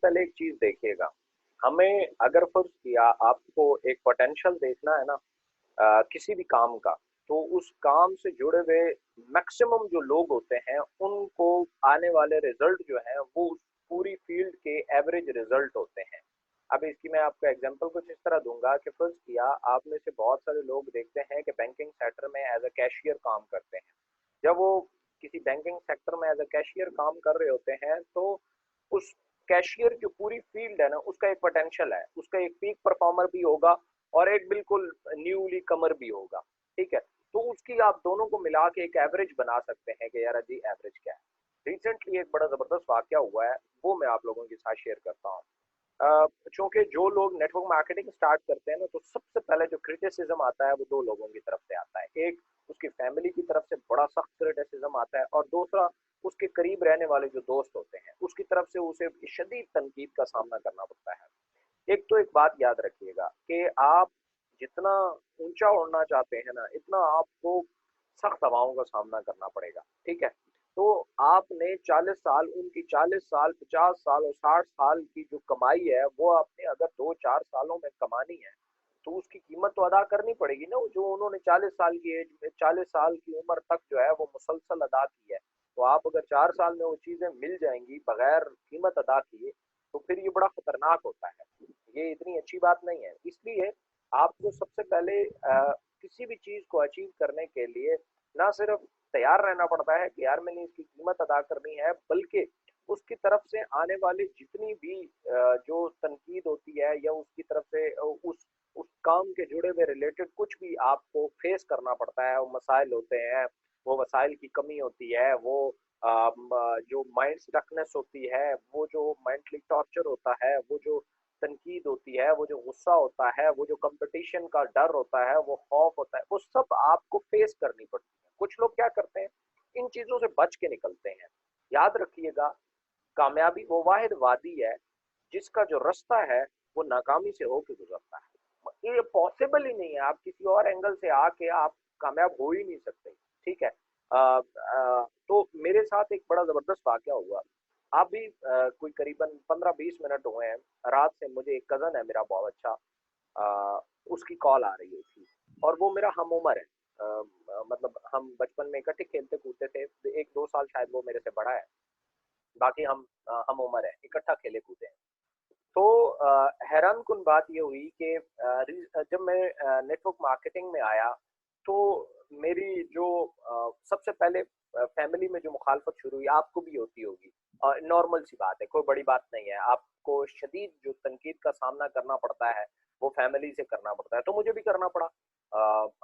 पहले एक चीज देखिएगा, हमें अगर फर्ज किया आपको एक पोटेंशियल देखना है ना किसी भी काम का, तो उस काम से जुड़े हुए मैक्सिमम जो लोग होते हैं उनको आने वाले रिजल्ट जो है वो उस पूरी फील्ड के एवरेज रिजल्ट होते हैं। अब इसकी मैं आपको एग्जांपल कुछ इस तरह दूंगा कि फर्ज किया आप में से बहुत सारे लोग देखते हैं कि बैंकिंग सेक्टर में एज अ कैशियर काम करते हैं। जब वो किसी बैंकिंग सेक्टर में एज अ कैशियर काम कर रहे होते हैं तो उस कैशियर जो पूरी फील्ड है ना उसका एक पोटेंशियल है, उसका एक पीक परफॉर्मर भी होगा और एक बिल्कुल न्यूली कमर भी होगा। ठीक है, तो उसकी आप दोनों को मिला के एक एवरेज बना सकते हैं कि यार जी एवरेज क्या है। रिसेंटली एक बड़ा जबरदस्त वाकया हुआ है, वो मैं आप लोगों के साथ शेयर करता हूँ। चूंकि जो लोग नेटवर्क मार्केटिंग स्टार्ट करते हैं ना, तो सबसे पहले जो क्रिटिसिज्म आता है वो दो लोगों की तरफ से आता है। एक उसकी फैमिली की तरफ से बड़ा सख्त क्रिटिसिज्म आता है, और दूसरा उसके करीब रहने वाले जो दोस्त होते हैं उसकी तरफ से उसे शदीद तनकीद का सामना करना पड़ता है। एक तो एक बात याद रखिएगा कि आप जितना ऊंचा उड़ना चाहते हैं ना, इतना आपको सख्त हवाओं का सामना करना पड़ेगा। ठीक है, तो आपने 40 साल, उनकी 40 साल, 50 साल और 60 साल की जो कमाई है वो आपने अगर 2-4 सालों में कमानी है, तो उसकी कीमत तो अदा करनी पड़ेगी ना, जो उन्होंने 40 साल की एज में 40 साल की उम्र तक जो है वो मुसलसल अदा की है। तो आप अगर 4 साल में वो चीजें मिल जाएंगी बगैर कीमत अदा किए, तो फिर ये बड़ा खतरनाक होता है, ये इतनी अच्छी बात नहीं है। इसलिए आपको सबसे पहले किसी भी चीज को अचीव करने के लिए ना सिर्फ तैयार रहना पड़ता है कि यार मैंने इसकी कीमत अदा करनी है, बल्कि उसकी तरफ से आने वाली जितनी भी जो तनकीद होती है या उसकी तरफ से उस काम के जुड़े हुए रिलेटेड कुछ भी आपको फेस करना पड़ता है, वो मसाइल होते हैं, वो वसाइल की कमी होती है, वो जो माइंड स्टकनेस होती है, वो जो मेंटली टॉर्चर होता है, वो जो तनकीद होती है, वो जो गुस्सा होता है, वो जो कंपटीशन का डर होता है, वो खौफ होता है, वो सब आपको फेस करनी पड़ती है। कुछ लोग क्या करते हैं, इन चीजों से बच के निकलते हैं। याद रखिएगा, कामयाबी वो वाहिद वादी है जिसका जो रास्ता है वो नाकामी से होके गुजरता है। ये पॉसिबल ही नहीं है, आप किसी और एंगल से आके आप कामयाब हो ही नहीं सकते। ठीक है, तो मेरे साथ एक बड़ा जबरदस्त वाकया हुआ। आप भी कोई करीबन 15-20 मिनट हुए हैं, रात से मुझे एक कजन है मेरा बहुत अच्छा, उसकी कॉल आ रही थी, और वो मेरा हम उम्र है। मतलब हम बचपन में इकट्ठे खेलते कूदते थे, 1-2 साल शायद वो मेरे से बड़ा है, बाकी हम उम्र है, इकट्ठा खेले कूदे हैं। तो हैरान कुन बात ये हुई कि जब मैं नेटवर्क मार्केटिंग में आया, तो मेरी जो सबसे पहले फैमिली में जो मुखालफत शुरू हुई, आपको भी होती होगी, नॉर्मल सी बात है, कोई बड़ी बात नहीं है। आपको शदीद जो तनकीद का सामना करना पड़ता है वो फैमिली से करना पड़ता है, तो मुझे भी करना पड़ा,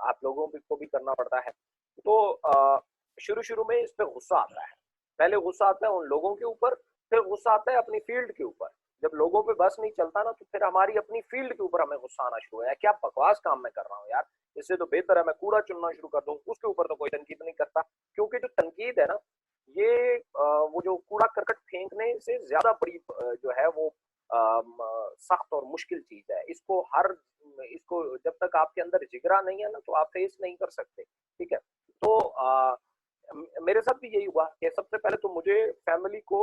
आप लोगों को भी करना पड़ता है। तो शुरू शुरू में इस पे गुस्सा आता है, पहले गुस्सा आता है उन लोगों के ऊपर, फिर गुस्सा आता है अपनी फील्ड के ऊपर। जब लोगों पे बस नहीं चलता ना, तो फिर हमारी अपनी फील्ड के ऊपर हमें गुस्सा आना शुरू है, क्या बकवास काम मैं कर रहा हूँ यार, इससे तो बेहतर है मैं कूड़ा चुनना शुरू कर दूं, उसके ऊपर तो कोई तनकीद नहीं करता। क्योंकि जो तनकीद है ना, ये वो जो कूड़ा करकट फेंकने से ज्यादा बड़ी जो है वो सख्त और मुश्किल चीज है। इसको जब तक आपके अंदर जिगरा नहीं है ना, तो आप फेस नहीं कर सकते। ठीक है, तो मेरे साथ भी यही हुआ कि सबसे पहले तो मुझे फैमिली को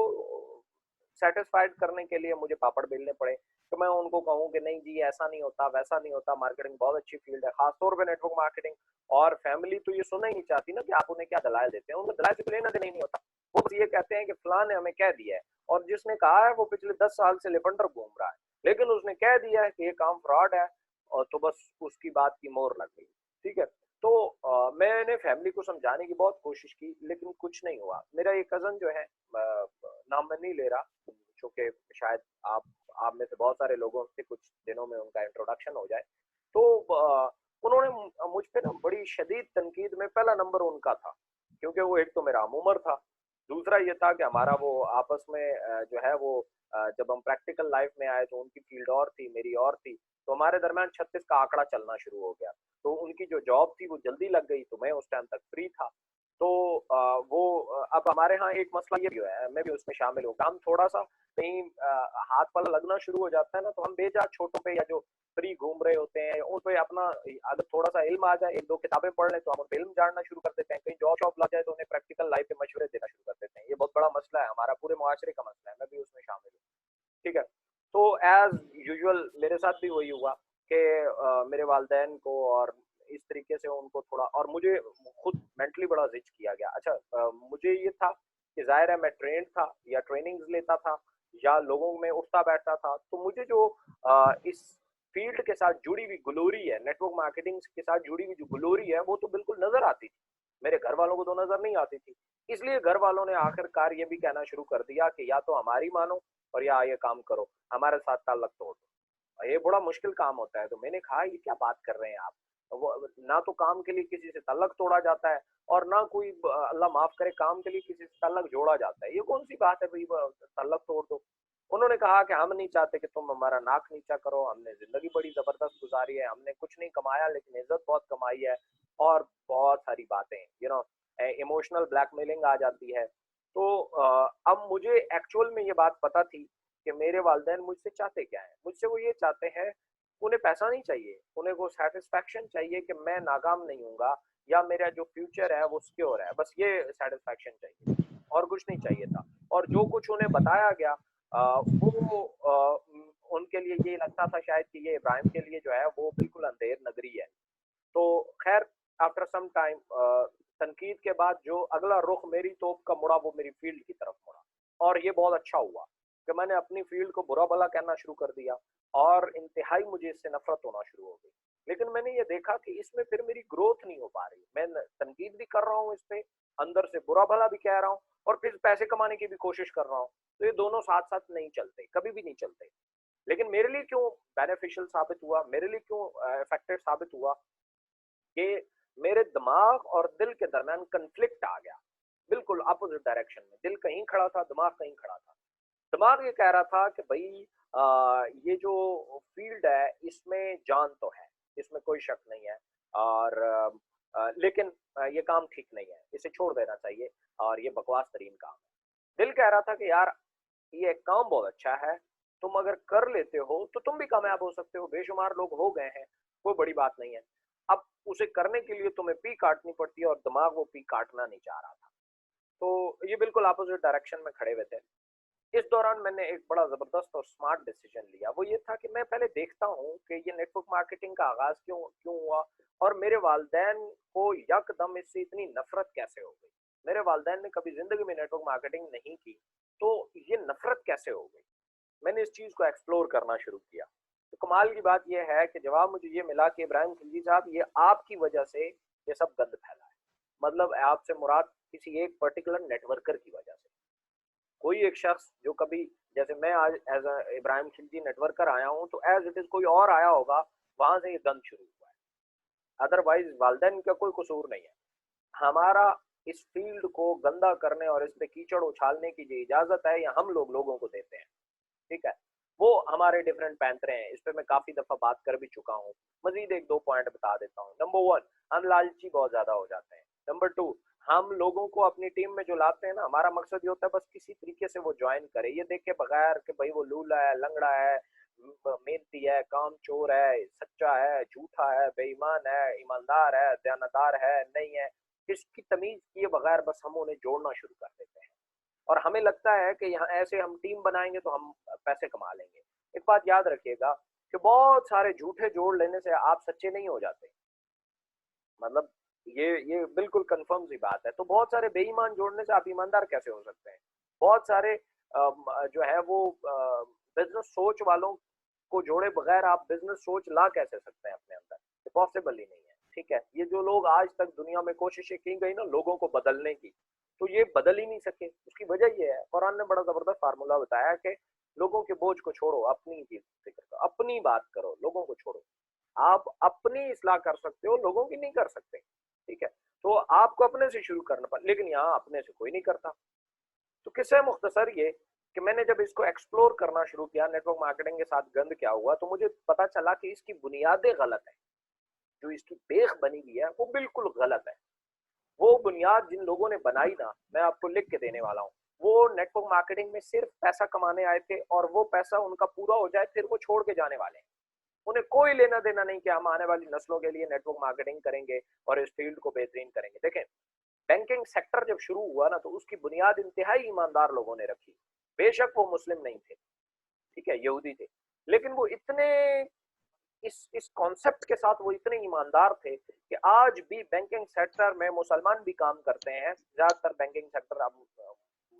सेटिस्फाइड करने के लिए मुझे पापड़ बेलने पड़े, तो मैं उनको कहूँ कि नहीं जी ऐसा नहीं होता, वैसा नहीं होता, मार्केटिंग बहुत अच्छी फील्ड है, खासतौर पे नेटवर्क मार्केटिंग। और फैमिली तो ये सुनना ही नहीं चाहती ना कि आप उन्हें क्या दलाल देते हैं, उनको दलाल से लेना देना ही नहीं होता। वो बस ये कहते हैं कि फलां ने हमें कह दिया है, और जिसने कहा है वो पिछले 10 साल से लिबंडर घूम रहा है, लेकिन उसने कह दिया है कि ये काम फ्रॉड है, और तो बस उसकी बात की मोहर लग गई। ठीक है, तो मैंने फैमिली को समझाने की बहुत कोशिश की, लेकिन कुछ नहीं हुआ। मेरा एक कजन जो है, नाम मैं नहीं ले रहा, चूंकि शायद आप में से बहुत सारे लोगों से कुछ दिनों में उनका इंट्रोडक्शन हो जाए, तो उन्होंने मुझ पे ना बड़ी शदीद तनकीद में पहला नंबर उनका था, क्योंकि वो एक तो मेरा हम उम्र था, दूसरा ये था कि हमारा वो आपस में जो है वो जब हम प्रैक्टिकल लाइफ में आए तो उनकी फील्ड और थी, मेरी और थी, तो हमारे दरमियान 36 का आंकड़ा चलना शुरू हो गया। तो उनकी जो जॉब थी वो जल्दी लग गई, तो मैं उस टाइम तक फ्री था। तो अब हमारे यहाँ एक मसला ये भी है, मैं भी उसमें शामिल हूँ, काम थोड़ा सा कहीं हाथ पाला लगना शुरू हो जाता है ना, तो हम बेजा छोटों पे या जो फ्री घूम रहे होते हैं उन पे अपना, अगर थोड़ा सा इल्म आ जाए, 1-2 किताबें पढ़ लें, तो हम उन पे इल्म जानना शुरू कर देते हैं। कहीं जॉब शॉप लग जाए तो उन्हें प्रैक्टिकल लाइफ के मशवरे देना शुरू कर देते हैं। ये बहुत बड़ा मसला है, हमारा पूरे मुआशरे का मसला है, मैं भी उसमें शामिल हूँ। ठीक है। तो एज़ यूजुअल मेरे साथ भी वही हुआ कि मेरे वालिदैन को और इस तरीके से उनको थोड़ा, और मुझे खुद मेंटली बड़ा रिच किया गया। अच्छा, मुझे ये था कि ज़ाहिर है मैं ट्रेन्ड था या ट्रेनिंग्स लेता था या लोगों में उठता-बैठता था, तो मुझे जो इस फ़ील्ड के साथ जुड़ी हुई ग्लोरी है, नेटवर्क मार्केटिंग के साथ जुड़ी हुई जो ग्लोरी है, वो तो बिल्कुल नज़र आती थी। मेरे घर वालों को तो नज़र नहीं आती थी। इसलिए घर वालों ने आखिरकार ये भी कहना शुरू कर दिया कि या तो हमारी मानो और या ये काम करो, हमारे साथ ताल्लुक तोड़ दो। ये बड़ा मुश्किल काम होता है। तो मैंने कहा ये क्या बात कर रहे हैं आप? वो ना तो काम के लिए किसी से ताल्लुक तोड़ा जाता है और ना कोई अल्लाह माफ करे काम के लिए किसी से ताल्लुक जोड़ा जाता है। ये कौन सी बात है भाई, ताल्लुक तोड़ दो। उन्होंने कहा कि हम नहीं चाहते कि तुम हमारा नाक नीचा करो, हमने जिंदगी बड़ी जबरदस्त गुजारी है, हमने कुछ नहीं कमाया लेकिन इज्जत बहुत कमाई है, और बहुत सारी बातें, इमोशनल ब्लैकमेलिंग आ जाती है। तो अब मुझे एक्चुअल में ये बात पता थी कि मेरे वालिदैन मुझसे चाहते क्या हैं। मुझसे वो ये चाहते हैं, उन्हें पैसा नहीं चाहिए, उन्हें वो सैटिस्फैक्शन चाहिए कि मैं नाकाम नहीं होऊँगा या मेरा जो फ्यूचर है वो सिक्योर है। बस ये सैटिस्फैक्शन चाहिए थी और कुछ नहीं चाहिए था। और जो कुछ उन्हें बताया गया वो उनके लिए ये लगता था शायद कि ये इब्राहिम के लिए जो है वो बिल्कुल अंधेर नगरी है। तो खैर, आफ्टर सम टाइम तनकीद के बाद जो अगला रुख मेरी तोप का मुड़ा वो मेरी फील्ड की तरफ मुड़ा, और ये बहुत अच्छा हुआ कि मैंने अपनी फील्ड को बुरा भला कहना शुरू कर दिया और इंतहाई मुझे इससे नफरत होना शुरू हो गई। लेकिन मैंने ये देखा कि इसमें फिर मेरी ग्रोथ नहीं हो पा रही। मैं तनकीद भी कर रहा हूँ इस पे, अंदर से बुरा भला भी कह रहा हूँ और फिर पैसे कमाने की भी कोशिश कर रहा हूँ। तो ये दोनों साथ साथ नहीं चलते, कभी भी नहीं चलते। लेकिन मेरे लिए क्यों बेनिफिशियल साबित हुआ, मेरे लिए क्यों इफेक्टिव साबित हुआ कि मेरे दिमाग और दिल के दरमियान कन्फ्लिक्ट आ गया, बिल्कुल अपोजिट डायरेक्शन में। दिल कहीं खड़ा था, दिमाग कहीं खड़ा था। दिमाग ये कह रहा था कि भाई ये जो फील्ड है इसमें जान तो है, इसमें कोई शक नहीं है, और लेकिन ये काम ठीक नहीं है, इसे छोड़ देना चाहिए और ये बकवास तरीन काम है। दिल कह रहा था कि यार ये काम बहुत अच्छा है, तुम अगर कर लेते हो तो तुम भी कामयाब हो सकते हो, बेशुमार लोग हो गए हैं, कोई बड़ी बात नहीं है। अब उसे करने के लिए तुम्हें पी काटनी पड़ती है और दिमाग वो पी काटना नहीं चाह रहा था। तो ये बिल्कुल अपोजिट डायरेक्शन में खड़े हुए थे। इस दौरान मैंने एक बड़ा ज़बरदस्त और स्मार्ट डिसीजन लिया। वो ये था कि मैं पहले देखता हूँ कि ये नेटवर्क मार्केटिंग का आगाज़ क्यों क्यों हुआ और मेरे वालिदैन को यकदम इससे इतनी नफ़रत कैसे हो गई। मेरे वालिदैन ने कभी ज़िंदगी में नेटवर्क मार्केटिंग नहीं की, तो ये नफ़रत कैसे हो गई? मैंने इस चीज़ को एक्सप्लोर करना शुरू किया। तो कमाल की बात ये है कि जवाब मुझे ये मिला कि इब्राहिम खिलजी साहब, ये आपकी वजह से ये सब गंद फैला है। मतलब आपसे मुराद किसी एक पर्टिकुलर नेटवर्कर की वजह से। कोई एक शख्स जो कभी, जैसे मैं आज as a Ibrahim Khilji networker आया हूँ, तो एज़ इट इज़ कोई और आया होगा, वहाँ से ये गंद शुरू हुआ है। अदरवाइज़ वालिदैन का कोई कसूर नहीं है। हमारा इस फ़ील्ड को गंदा करने और इस पे कीचड़ उछालने की जो इजाज़त है, ये हम लोग लोगों को देते हैं। ठीक है? वो हमारे डिफरेंट पैंतरे हैं, इस पे मैं काफ़ी दफ़ा बात कर भी चुका हूँ। मज़ीद 1-2 पॉइंट बता देता हूँ। नंबर 1, हम लालची बहुत ज़्यादा हो जाते हैं। नंबर 2, हम लोगों को अपनी टीम में जो लाते हैं ना, हमारा मकसद ये होता है बस किसी तरीके से वो जॉइन करे। ये देख के बगैर कि भई वो लूला है, लंगड़ा है, मेहनती है, कामचोर है, सच्चा है, झूठा है, बेईमान है, ईमानदार है, दयानतदार है, नहीं है, इसकी तमीज़ किए बगैर बस हम उन्हें जोड़ना शुरू कर देते हैं। और हमें लगता है कि यहाँ ऐसे हम टीम बनाएँगे तो हम पैसे कमा लेंगे। एक बात याद रखिएगा कि बहुत सारे झूठे जोड़ लेने से आप सच्चे नहीं हो जाते। मतलब ये बिल्कुल कन्फर्म सी बात है। तो बहुत सारे बेईमान जोड़ने से आप ईमानदार कैसे हो सकते हैं? बहुत सारे जो है वो बिज़नेस सोच वालों को जोड़े बगैर आप बिज़नेस सोच ला कैसे सकते हैं अपने अंदर? ये पॉसिबल ही नहीं है, ठीक है? ये जो लोग आज तक दुनिया में कोशिशें की गई ना लोगों को बदलने की, तो ये बदल ही नहीं सके। उसकी वजह ये है, कुरान ने बड़ा ज़बरदस्त फ़ॉर्मूला बताया कि लोगों के बोझ को छोड़ो, अपनी ही फ़िक्र करो, अपनी बात करो, लोगों को छोड़ो। आप अपनी इस्लाह कर सकते हो, लोगों की नहीं कर सकते, ठीक है? तो आपको अपने से शुरू करना पड़, लेकिन यहाँ अपने से कोई नहीं करता। तो किस्सा मुख्तसर ये कि मैंने जब इसको एक्सप्लोर करना शुरू किया नेटवर्क मार्केटिंग के साथ गंद क्या हुआ, तो मुझे पता चला कि इसकी बुनियादें गलत हैं। जो इसकी बेख बनी हुई है, वो बिल्कुल गलत है। वो बुनियाद जिन लोगों ने बनाई ना, मैं आपको लिख के देने वाला हूँ। वो नेटवर्क मार्केटिंग में सिर्फ पैसा कमाने आए थे और वो पैसा उनका पूरा हो जाए, फिर वो छोड़ के जाने वाले हैं। उन्हें कोई लेना देना नहीं कि हम आने वाली नस्लों के लिए नेटवर्क मार्केटिंग करेंगे और इस फील्ड को बेहतरीन करेंगे। देखें, बैंकिंग सेक्टर जब शुरू हुआ ना, तो उसकी बुनियाद इंतहाई ईमानदार लोगों ने रखी। बेशक वो मुस्लिम नहीं थे, ठीक है, यहूदी थे, लेकिन वो इतने इस कॉन्सेप्ट के साथ वो इतने ईमानदार थे कि आज भी बैंकिंग सेक्टर में मुसलमान भी काम करते हैं। ज्यादातर बैंकिंग सेक्टर अब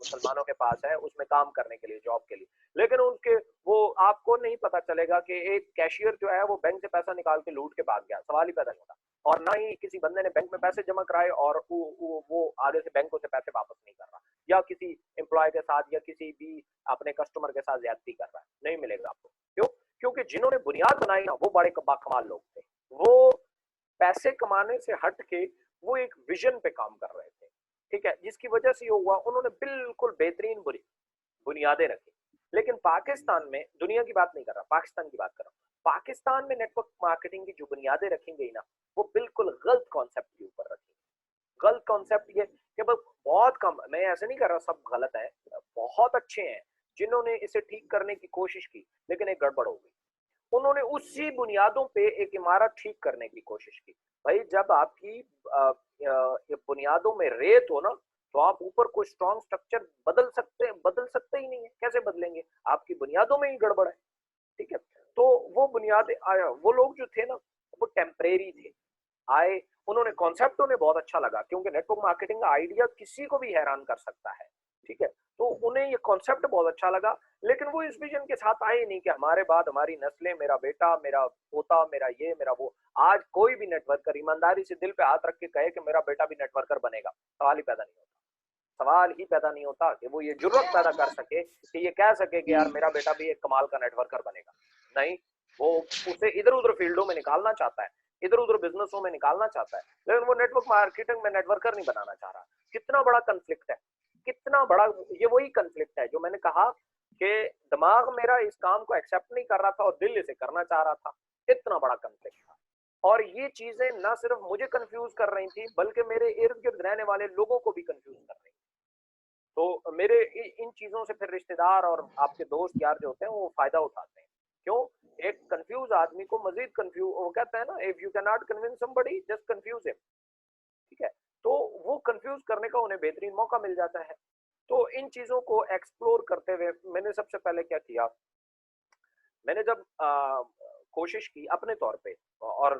मुसलमानों के पास है, उसमें काम करने के लिए, जॉब के लिए। लेकिन उनके वो आपको नहीं पता चलेगा कि एक कैशियर जो है वो बैंक से पैसा निकाल के लूट के भाग गया, सवाल ही पैदा नहीं होता। और ना ही किसी बंदे ने बैंक में पैसे जमा कराए और वो आगे से बैंकों से पैसे वापस नहीं कर रहा, या किसी एम्प्लॉय के साथ या किसी भी अपने कस्टमर के साथ ज्यादती कर रहा है, नहीं मिलेगा आपको। क्यों? क्योंकि जिन्होंने बुनियाद बनाई ना वो बड़े बाकमाल लोग थे। वो पैसे कमाने से हट के वो एक विजन पे काम कर रहे थे, ठीक है, जिसकी वजह से ये हुआ, उन्होंने बिल्कुल बेहतरीन बुनियादें रखी। लेकिन पाकिस्तान में, दुनिया की बात नहीं कर रहा, पाकिस्तान की बात कर रहा हूँ, पाकिस्तान में नेटवर्क मार्केटिंग की जो बुनियादें रखी गई ना, वो बिल्कुल गलत कॉन्सेप्ट के ऊपर रखी। गलत कॉन्सेप्ट ये कि बस बहुत कम, मैं ऐसे नहीं कर रहा सब गलत है, बहुत अच्छे हैं जिन्होंने इसे ठीक करने की कोशिश की, लेकिन एक गड़बड़ हो गई। उन्होंने उसी बुनियादों पे एक इमारत ठीक करने की कोशिश की। भाई जब आपकी ये बुनियादों में रेत हो ना, तो आप ऊपर कोई स्ट्रॉन्ग स्ट्रक्चर बदल सकते ही नहीं है। कैसे बदलेंगे? आपकी बुनियादों में ही गड़बड़ है, ठीक है। तो वो बुनियादें आया, वो लोग जो थे ना, वो टेम्परेरी थे, आए, उन्होंने कॉन्सेप्ट उन्हें बहुत अच्छा लगा, क्योंकि नेटवर्क मार्केटिंग का आइडिया किसी को भी हैरान कर सकता है, ठीक है। तो उन्हें ये कॉन्सेप्ट बहुत अच्छा लगा, लेकिन वो इस विजन के साथ आए नहीं कि हमारे बाद हमारी नस्लें, मेरा बेटा, मेरा पोता, मेरा ये, मेरा वो। आज कोई भी नेटवर्कर ईमानदारी से दिल पे हाथ रख के कहे कि मेरा बेटा भी नेटवर्कर बनेगा, सवाल ही पैदा नहीं होता। सवाल ही पैदा नहीं होता कि वो ये जुर्रत पैदा कर सके कि ये कह सके कि यार मेरा बेटा भी एक कमाल का नेटवर्कर बनेगा। नहीं, वो उसे इधर उधर फील्डों में निकालना चाहता है, इधर उधर बिजनेसों में निकालना चाहता है, लेकिन वो नेटवर्क मार्केटिंग में नेटवर्कर नहीं बनाना चाह रहा। कितना बड़ा कंफ्लिक्ट है, कितना बड़ा। ये वही कंफ्लिक्ट है जो मैंने कहा कि दिमाग मेरा इस काम को एक्सेप्ट नहीं कर रहा था और दिल इसे करना चाह रहा था। इतना बड़ा कंफ्लिक्ट था। और ये चीजें ना सिर्फ मुझे कंफ्यूज कर रही थी, बल्कि मेरे इर्द गिर्द रहने वाले लोगों को भी कंफ्यूज कर रही थी। तो मेरे इन चीजों से फिर रिश्तेदार और आपके दोस्त यार जो होते हैं वो फायदा उठाते हैं। क्यों? एक कंफ्यूज आदमी को मजीद कंफ्यूज, वो कहते हैं ना, if you can not convince somebody just confuse him, ठीक है। तो वो कंफ्यूज करने का उन्हें बेहतरीन मौका मिल जाता है। तो इन चीजों को एक्सप्लोर करते हुए मैंने सबसे पहले क्या किया, मैंने जब कोशिश की अपने तौर पे, और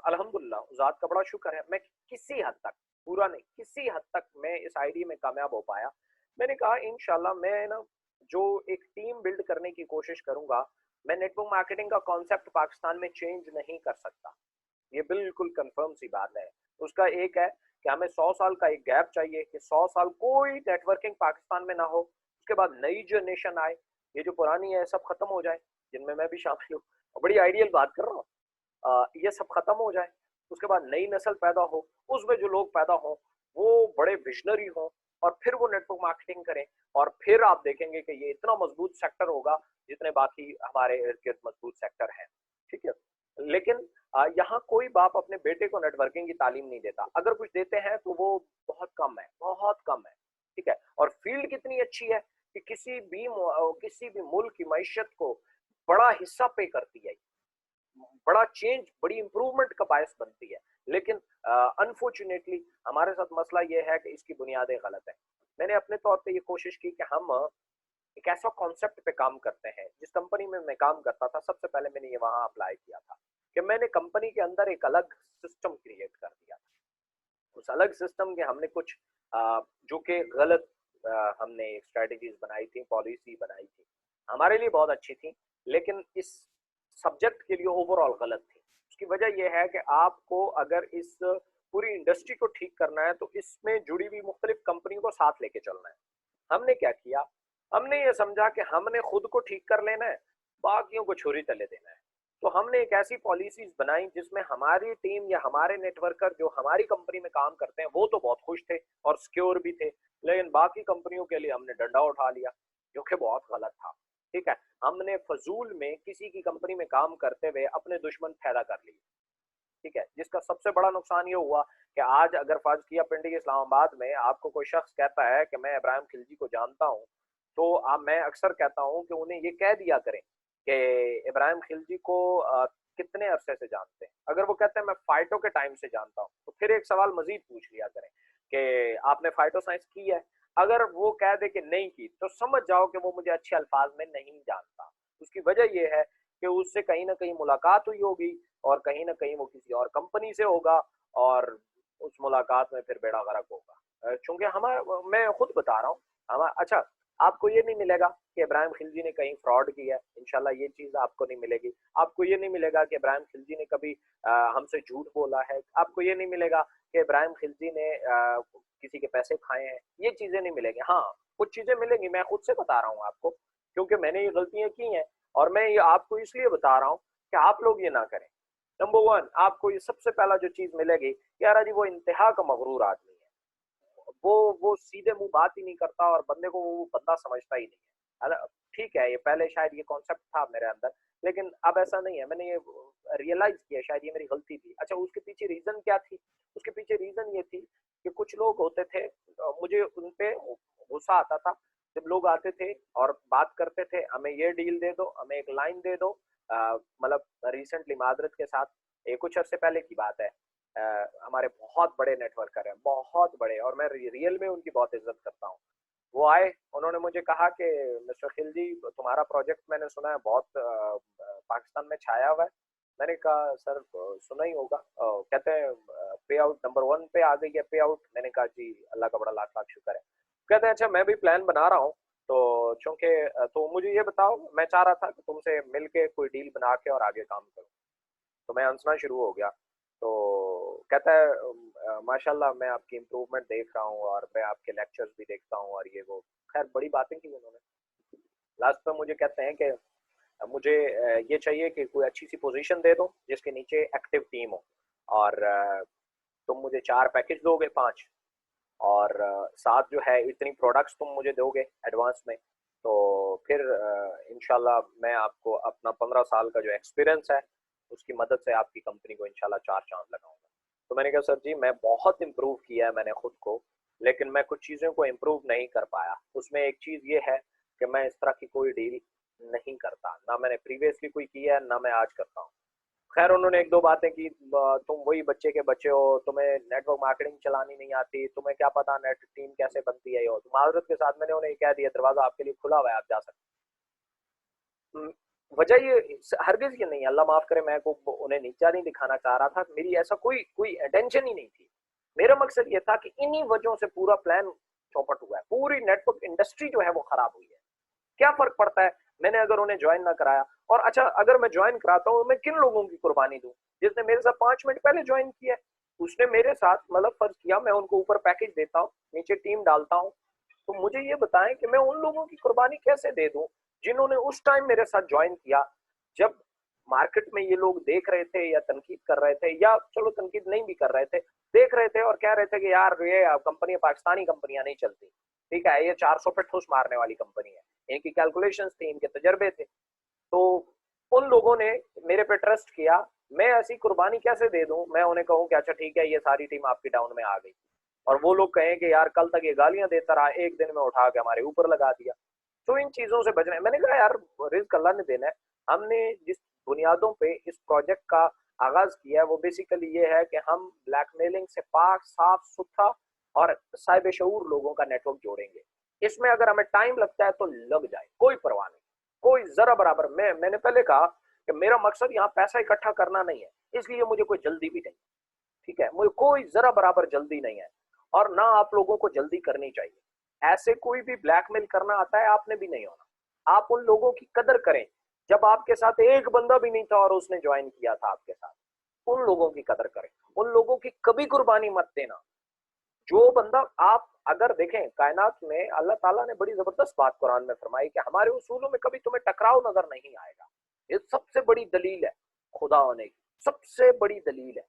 अल्हम्दुलिल्लाह ज़ात का बड़ा शुक्र है, मैं किसी हद तक, पूरा नहीं, किसी हद तक मैं इस आइडिया में कामयाब हो पाया। मैंने कहा इंशाल्लाह मैं ना जो एक टीम बिल्ड करने की कोशिश करूंगा, मैं नेटवर्क मार्केटिंग का कॉन्सेप्ट पाकिस्तान में चेंज नहीं कर सकता, ये बिल्कुल कंफर्म सी बात है। उसका एक है कि हमें 100 साल का एक गैप चाहिए कि 100 साल कोई नेटवर्किंग पाकिस्तान में ना हो, उसके बाद नई जनरेशन आए, ये जो पुरानी है सब खत्म हो जाए, जिनमें मैं भी शामिल हूँ, बड़ी आइडियल बात कर रहा हूँ, ये सब खत्म हो जाए, उसके बाद नई नस्ल पैदा हो, उसमें जो लोग पैदा हो वो बड़े विजनरी हो, और फिर वो नेटवर्क मार्केटिंग करें, और फिर आप देखेंगे कि ये इतना मजबूत सेक्टर होगा जितने बाकी हमारे इर्द गिर्द मजबूत सेक्टर हैं, ठीक है। लेकिन यहाँ कोई बाप अपने बेटे को नेटवर्किंग की तालीम नहीं देता, अगर कुछ देते हैं तो वो बहुत कम है, बहुत कम है, ठीक है। और फील्ड कितनी अच्छी है कि किसी भी मुल्क की मईशत को बड़ा हिस्सा पे करती है, बड़ा चेंज, बड़ी इंप्रूवमेंट का बायस बनती है। लेकिन अनफॉर्चुनेटली हमारे साथ मसला ये है कि इसकी बुनियादें गलत है। मैंने अपने तौर पे ये कोशिश की कि हम एक ऐसा कॉन्सेप्ट पे काम करते हैं। जिस कंपनी में मैं काम करता था, सबसे पहले मैंने ये वहां अप्लाई किया था कि मैंने कंपनी के अंदर एक अलग सिस्टम क्रिएट कर दिया था। उस अलग सिस्टम के हमने कुछ जो कि गलत, हमने स्ट्रेटजीज बनाई थी, पॉलिसी बनाई थी, हमारे लिए बहुत अच्छी थी, लेकिन इस सब्जेक्ट के लिए ओवरऑल गलत थी। उसकी वजह यह है कि आपको अगर इस पूरी इंडस्ट्री को ठीक करना है तो इसमें जुड़ी हुई मुख्तलिफ कंपनियों को साथ लेके चलना है। हमने क्या किया, हमने ये समझा कि हमने खुद को ठीक कर लेना है, बाकियों को छुरी तले देना है। तो हमने एक ऐसी पॉलिसीज बनाई जिसमें हमारी टीम या हमारे नेटवर्कर जो हमारी कंपनी में काम करते हैं वो तो बहुत खुश थे और सिक्योर भी थे, लेकिन बाकी कंपनियों के लिए हमने डंडा उठा लिया, जो कि बहुत गलत था, ठीक है। हमने फजूल में किसी की कंपनी में काम करते हुए अपने दुश्मन पैदा कर लिए, ठीक है, जिसका सबसे बड़ा नुकसान ये हुआ कि आज अगर फर्ज किया पिंडी इस्लामाबाद में आपको कोई शख्स कहता है कि मैं इब्राहिम खिलजी को जानता हूँ, तो मैं अक्सर कहता हूँ कि उन्हें ये कह दिया करें कि इब्राहिम खिलजी को कितने अरसे से जानते हैं। अगर वो कहते हैं मैं फाइटो के टाइम से जानता हूँ, तो फिर एक सवाल मजीद पूछ लिया करें कि आपने फाइटो साइंस की है। अगर वो कह दे कि नहीं की, तो समझ जाओ कि वो मुझे अच्छे अल्फाज में नहीं जानता। उसकी वजह ये है कि उससे कहीं ना कहीं मुलाकात हुई होगी और कहीं ना कहीं वो किसी और कंपनी से होगा और उस मुलाकात में फिर बेड़ा गर्क होगा। चूंकि हमारा, मैं खुद बता रहा हूँ, हमारा अच्छा, आपको ये नहीं मिलेगा कि इब्राहिम खिलजी ने कहीं फ्रॉड किया है, इंशाल्लाह ये चीज आपको नहीं मिलेगी। आपको ये नहीं मिलेगा कि इब्राहिम खिलजी ने कभी हमसे झूठ बोला है। आपको ये नहीं मिलेगा कि इब्राहिम खिलजी ने किसी के पैसे खाए हैं। ये चीजें नहीं मिलेंगी। हाँ, कुछ चीजें मिलेंगी, मैं खुद से बता रहा हूँ आपको, क्योंकि मैंने ये गलतियां की हैं और मैं ये आपको इसलिए बता रहा हूँ कि आप लोग ये ना करें। नंबर वन, आपको ये सबसे पहला जो चीज मिलेगी, यार जी वो इंतहा का मगरूर आदमी है। वो सीधे मुंह बात ही नहीं करता और बंदे को वो बंदा समझता ही नहीं है। ठीक है, ये पहले शायद ये कॉन्सेप्ट था मेरे अंदर, लेकिन अब ऐसा नहीं है। मैंने ये रियलाइज किया शायद ये मेरी गलती थी। अच्छा, उसके पीछे रीजन क्या थी? उसके पीछे रीजन ये थी कि कुछ लोग होते थे, मुझे उन पे गुस्सा आता था जब लोग आते थे और बात करते थे, हमें ये डील दे दो, हमें एक लाइन दे दो। मतलब रिसेंटली मादरत के साथ, ये कुछ अरसे पहले की बात है, हमारे बहुत बड़े नेटवर्कर हैं, बहुत बड़े, और मैं रियल में उनकी बहुत इज्जत करता हूँ। वो आए, उन्होंने मुझे कहा कि मिस्टर खिलजी, तुम्हारा प्रोजेक्ट मैंने सुना है बहुत पाकिस्तान में छाया हुआ है। मैंने कहा सर सुना ही होगा। कहते हैं पे आउट नंबर 1 पे आ गई है पे आउट। मैंने कहा जी अल्लाह का बड़ा लाख लाख शुक्र है। कहते हैं अच्छा मैं भी प्लान बना रहा हूँ, तो चूंकि तो मुझे ये बताओ, मैं चाह रहा था कि तुमसे मिल के कोई डील बना के और आगे काम करूँ। तो मैं हंसना शुरू हो गया। तो कहता है माशाल्लाह मैं आपकी इम्प्रूवमेंट देख रहा हूँ और मैं आपके लेक्चर्स भी देखता हूँ और ये वो। खैर बड़ी बातें की उन्होंने। लास्ट में मुझे कहते हैं कि मुझे ये चाहिए कि कोई अच्छी सी पोजीशन दे दो जिसके नीचे एक्टिव टीम हो, और तुम मुझे 4 पैकेज दोगे, 5, और साथ जो है इतनी प्रोडक्ट्स तुम मुझे दोगे एडवांस में, तो फिर इंशाल्लाह मैं आपको अपना 15 साल का जो एक्सपीरियंस है उसकी मदद से आपकी कंपनी को इंशाल्लाह 4 चांद लगाऊंगा। तो मैंने कहा सर जी मैं बहुत इम्प्रूव किया है मैंने खुद को, लेकिन मैं कुछ चीज़ों को इम्प्रूव नहीं कर पाया। उसमें एक चीज़ ये है कि मैं इस तरह की कोई डील नहीं करता, ना मैंने प्रीवियसली कोई किया है ना मैं आज करता हूँ। खैर उन्होंने एक दो बातें की, तुम वही बच्चे के बच्चे हो, तुम्हें नेटवर्क मार्केटिंग चलानी नहीं आती, तुम्हें क्या पता नेट टीम कैसे बनती है। हो तो माजरत के साथ मैंने उन्हें कह दिया दरवाजा आपके लिए खुला हुआ है, आप जा सकते। वजह ये हरगिज ये नहीं, अल्लाह माफ करे, मैं को उन्हें नीचा नहीं दिखाना चाह रहा था, मेरी ऐसा कोई कोई इंटेंशन ही नहीं थी। मेरा मकसद ये था कि इन्हीं वजहों से पूरा प्लान चौपट हुआ है, पूरी नेटवर्क इंडस्ट्री जो है वो खराब हुई है। क्या फर्क पड़ता है मैंने अगर उन्हें ज्वाइन ना कराया? और अच्छा अगर मैं ज्वाइन कराता हूँ, मैं किन लोगों की कुर्बानी दूं? जिसने मेरे साथ 5 मिनट पहले ज्वाइन किया है, उसने मेरे साथ मतलब फर्ज किया मैं उनको ऊपर पैकेज देता हूँ, नीचे टीम डालता हूँ, तो मुझे ये बताएं कि मैं उन लोगों की कुर्बानी कैसे दे दूं जिन्होंने उस टाइम मेरे साथ ज्वाइन किया, जब मार्केट में ये लोग देख रहे थे या तनकीद कर रहे थे, या चलो तनकीद नहीं भी कर रहे थे, देख रहे थे और कह रहे थे कि यार ये कंपनी पाकिस्तानी कंपनियां नहीं चलती, ठीक है, ये 400 पे ठूस मारने वाली कंपनी है, इनकी कैलकुलेशंस थी, इनके तजर्बे थे। तो उन लोगों ने मेरे पे ट्रस्ट किया। मैं ऐसी कुर्बानी कैसे दे दूं, मैं उन्हें कहूं कि अच्छा ठीक है ये सारी टीम आपकी डाउन में आ गई, और वो लोग कहें कि यार कल तक ये गालियां देता रहा, एक दिन में उठा के हमारे ऊपर लगा दिया। तो इन चीजों से बचना है। मैंने कहा यार रिस्क अल्लाह ने देना है। हमने जिस बुनियादों पे इस प्रोजेक्ट का आगाज किया है वो बेसिकली ये है कि हम ब्लैकमेलिंग से पाक साफ सुथरा और साहिब शऊर लोगों का नेटवर्क जोड़ेंगे। इसमें अगर हमें टाइम लगता है तो लग जाए, कोई परवाह नहीं, कोई जरा बराबर। मैंने पहले कहा कि मेरा मकसद यहाँ पैसा इकट्ठा करना नहीं है, इसलिए मुझे कोई जल्दी भी नहीं, ठीक है, मुझे कोई जरा बराबर जल्दी नहीं है, और ना आप लोगों को जल्दी करनी चाहिए। ऐसे कोई भी ब्लैकमेल करना आता है, आपने भी नहीं होना। आप उन लोगों की कदर करें जब आपके साथ एक बंदा भी नहीं था और उसने ज्वाइन किया था आपके साथ, उन लोगों की कदर करें, उन लोगों की कभी कुर्बानी मत देना। जो बंदा, आप अगर देखें कायनात में अल्लाह ताला ने बड़ी जबरदस्त बात कुरान में फरमाई कि हमारे उसूलों में कभी तुम्हें टकराव नजर नहीं आएगा। ये सबसे बड़ी दलील है खुदा होने की, सबसे बड़ी दलील है,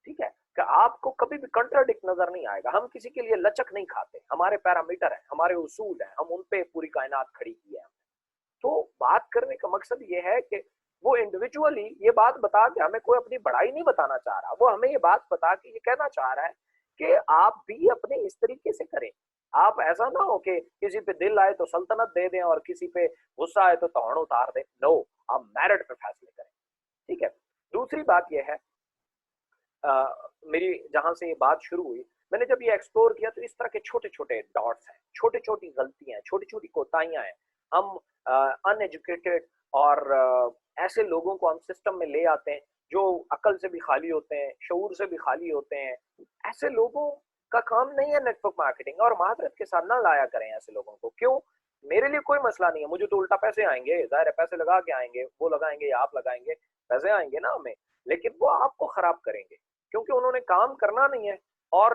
ठीक है, कि आपको कभी भी कंट्राडिक्ट नजर नहीं आएगा। हम किसी के लिए लचक नहीं खाते, हमारे पैरामीटर है, हमारे उसूल है, हम उन पे पूरी कायनात खड़ी की है। तो बात करने का मकसद ये है कि वो इंडिविजुअली ये बात बता के हमें कोई अपनी बड़ाई नहीं बताना चाह रहा, वो हमें ये बात बता के ये कहना चाह रहा है कि आप भी अपने इस तरीके से करें। आप ऐसा ना हो कि किसी पे दिल आए तो सल्तनत दे दें और किसी पे गुस्सा आए तो तौण उतार दें। नो, आप मेरिट पे फैसले करें, ठीक है। दूसरी बात यह है, मेरी जहां से ये बात शुरू हुई, मैंने जब ये एक्सप्लोर किया तो इस तरह के छोटे छोटे डॉट्स हैं, छोटी छोटी गलतियां हैं, छोटी छोटी कोताहियां हैं। हम अनएजुकेटेड और ऐसे लोगों को हम सिस्टम में ले आते हैं जो अकल से भी खाली होते हैं, शऊर से भी खाली होते हैं। ऐसे लोगों का काम नहीं है नेटवर्क मार्केटिंग, और मादरत के साथ ना लाया करें ऐसे लोगों को। क्यों? मेरे लिए कोई मसला नहीं है, मुझे तो उल्टा पैसे आएंगे, जाहिर है पैसे लगा के आएंगे, वो लगाएंगे या आप लगाएंगे, पैसे आएंगे ना हमें। लेकिन वो आपको खराब करेंगे क्योंकि उन्होंने काम करना नहीं है। और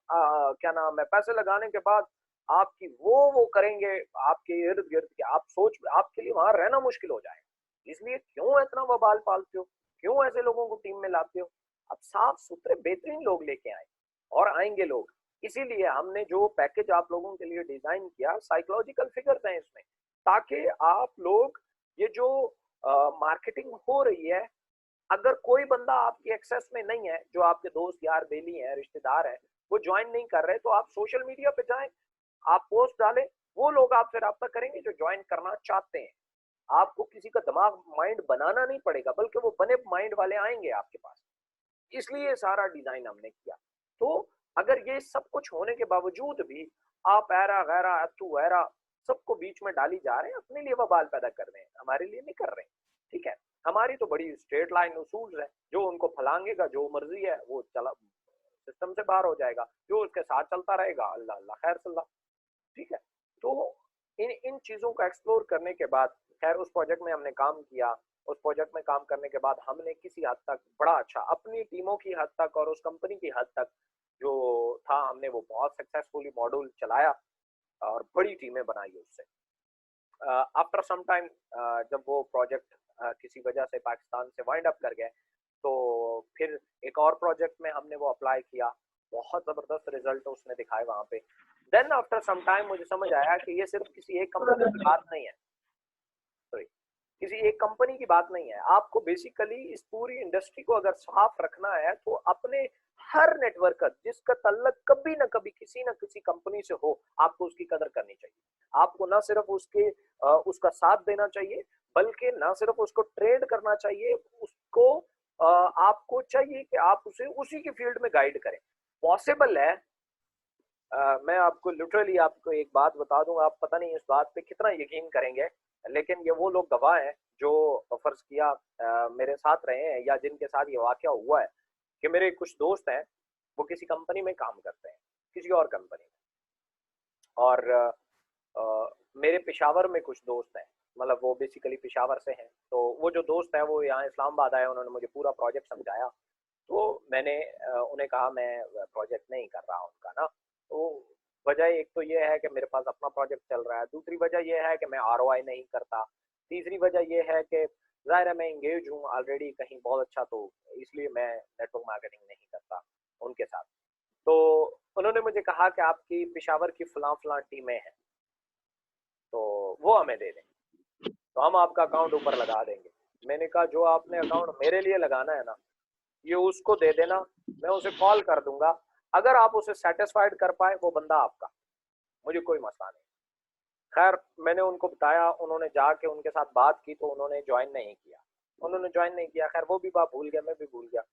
क्या नाम है, पैसे लगाने के बाद आपकी वो करेंगे आपके इर्द गिर्द के, आप सोच आपके लिए वहां रहना मुश्किल हो जाएगा। इसलिए क्यों इतना बवाल पालते हो, क्यों ऐसे लोगों को टीम में लाते हो? अब साफ सुथरे बेहतरीन लोग लेके आए, और आएंगे लोग। इसीलिए हमने जो पैकेज आप लोगों के लिए डिजाइन किया, साइकोलॉजिकल फिगर्स हैं इसमें, ताकि आप लोग ये जो मार्केटिंग हो रही है, अगर कोई बंदा आपकी एक्सेस में नहीं है, जो आपके दोस्त यार बेली हैं, रिश्तेदार हैं, वो ज्वाइन नहीं कर रहे, तो आप सोशल मीडिया पे जाएं, आप पोस्ट डालें, वो लोग आपसे राब्ता करेंगे जो ज्वाइन करना चाहते हैं। आपको किसी का दिमाग माइंड बनाना नहीं पड़ेगा, बल्कि वो बने माइंड वाले आएंगे आपके पास। इसलिए सारा डिजाइन हमने किया। तो अगर ये सब कुछ होने के बावजूद भी आप ऐरा गैरा अतु वैरा सबको बीच में डाली जा रहे हैं, अपने लिए बवाल पैदा कर रहे हैं, हमारे लिए नहीं कर रहे हैं। ठीक है, हमारी तो बड़ी स्ट्रेट लाइन उसूल है, जो उनको फलांगेगा, जो मर्जी है वो चला सिस्टम से बाहर हो जाएगा, जो उसके साथ चलता रहेगा अल्लाह अल्लाह खैर सल्ला। ठीक है, तो इन इन चीजों को एक्सप्लोर करने के बाद खैर उस प्रोजेक्ट में हमने काम किया। उस प्रोजेक्ट में काम करने के बाद हमने किसी हद तक बड़ा अच्छा अपनी टीमों की हद तक और उस कंपनी की हद तक जो था, हमने वो बहुत सक्सेसफुली मॉड्यूल चलाया और बड़ी टीमें बनाई उससे। आफ्टर सम टाइम जब वो प्रोजेक्ट किसी वजह से पाकिस्तान से वाइंड अप कर गए, तो फिर एक और प्रोजेक्ट में हमने वो अप्लाई किया, बहुत जबरदस्त रिजल्ट उसने दिखाए वहां पे। देन आफ्टर सम टाइम मुझे समझ आया कि ये सिर्फ किसी एक कंपनी की बात नहीं है, सॉरी, किसी एक कंपनी की बात नहीं है। आपको बेसिकली इस पूरी इंडस्ट्री को अगर साफ रखना है, तो अपने हर नेटवर्क का जिसका तल्लक कभी ना कभी किसी ना किसी कंपनी से हो, आपको उसकी कदर करनी चाहिए। आपको ना सिर्फ उसका साथ देना चाहिए, बल्कि ना सिर्फ उसको ट्रेड करना चाहिए, उसको आपको चाहिए कि आप उसे उसी की फील्ड में गाइड करें। पॉसिबल है, मैं आपको लिटरली आपको एक बात बता दूं, आप पता नहीं इस बात पे कितना यकीन करेंगे, लेकिन ये वो लोग गवाह हैं जो फर्ज किया मेरे साथ रहे हैं या जिनके साथ ये वाकया हुआ है, कि मेरे कुछ दोस्त हैं, वो किसी कंपनी में काम करते हैं, किसी और कंपनी में। और मेरे पेशावर में कुछ दोस्त हैं, मतलब वो बेसिकली पेशावर से हैं। तो वो जो दोस्त है वो यहाँ इस्लामाबाद आए, उन्होंने मुझे पूरा प्रोजेक्ट समझाया। तो मैंने उन्हें कहा मैं प्रोजेक्ट नहीं कर रहा उनका ना। तो वजह एक तो ये है कि मेरे पास अपना प्रोजेक्ट चल रहा है, दूसरी वजह ये है कि मैं आरओआई नहीं करता, तीसरी वजह ये है कि ज़ाहिर है मैं इंगेज हूँ ऑलरेडी कहीं बहुत अच्छा, तो इसलिए मैं नेटवर्क मार्केटिंग नहीं करता उनके साथ। तो उन्होंने मुझे कहा कि आपकी पेशावर की फलां फलां टीमें हैं, तो वो हमें दे दें, तो हम आपका अकाउंट ऊपर लगा देंगे। मैंने कहा जो आपने अकाउंट मेरे लिए लगाना है ना, ये उसको दे देना, मैं उसे कॉल कर दूंगा। अगर आप उसे सेटिस्फाइड कर पाए, वो बंदा आपका, मुझे कोई मसला नहीं। खैर मैंने उनको बताया, उन्होंने जाके उनके साथ बात की, तो उन्होंने ज्वाइन नहीं किया, उन्होंने ज्वाइन नहीं किया। खैर वो भी बात भूल गया, मैं भी भूल गया।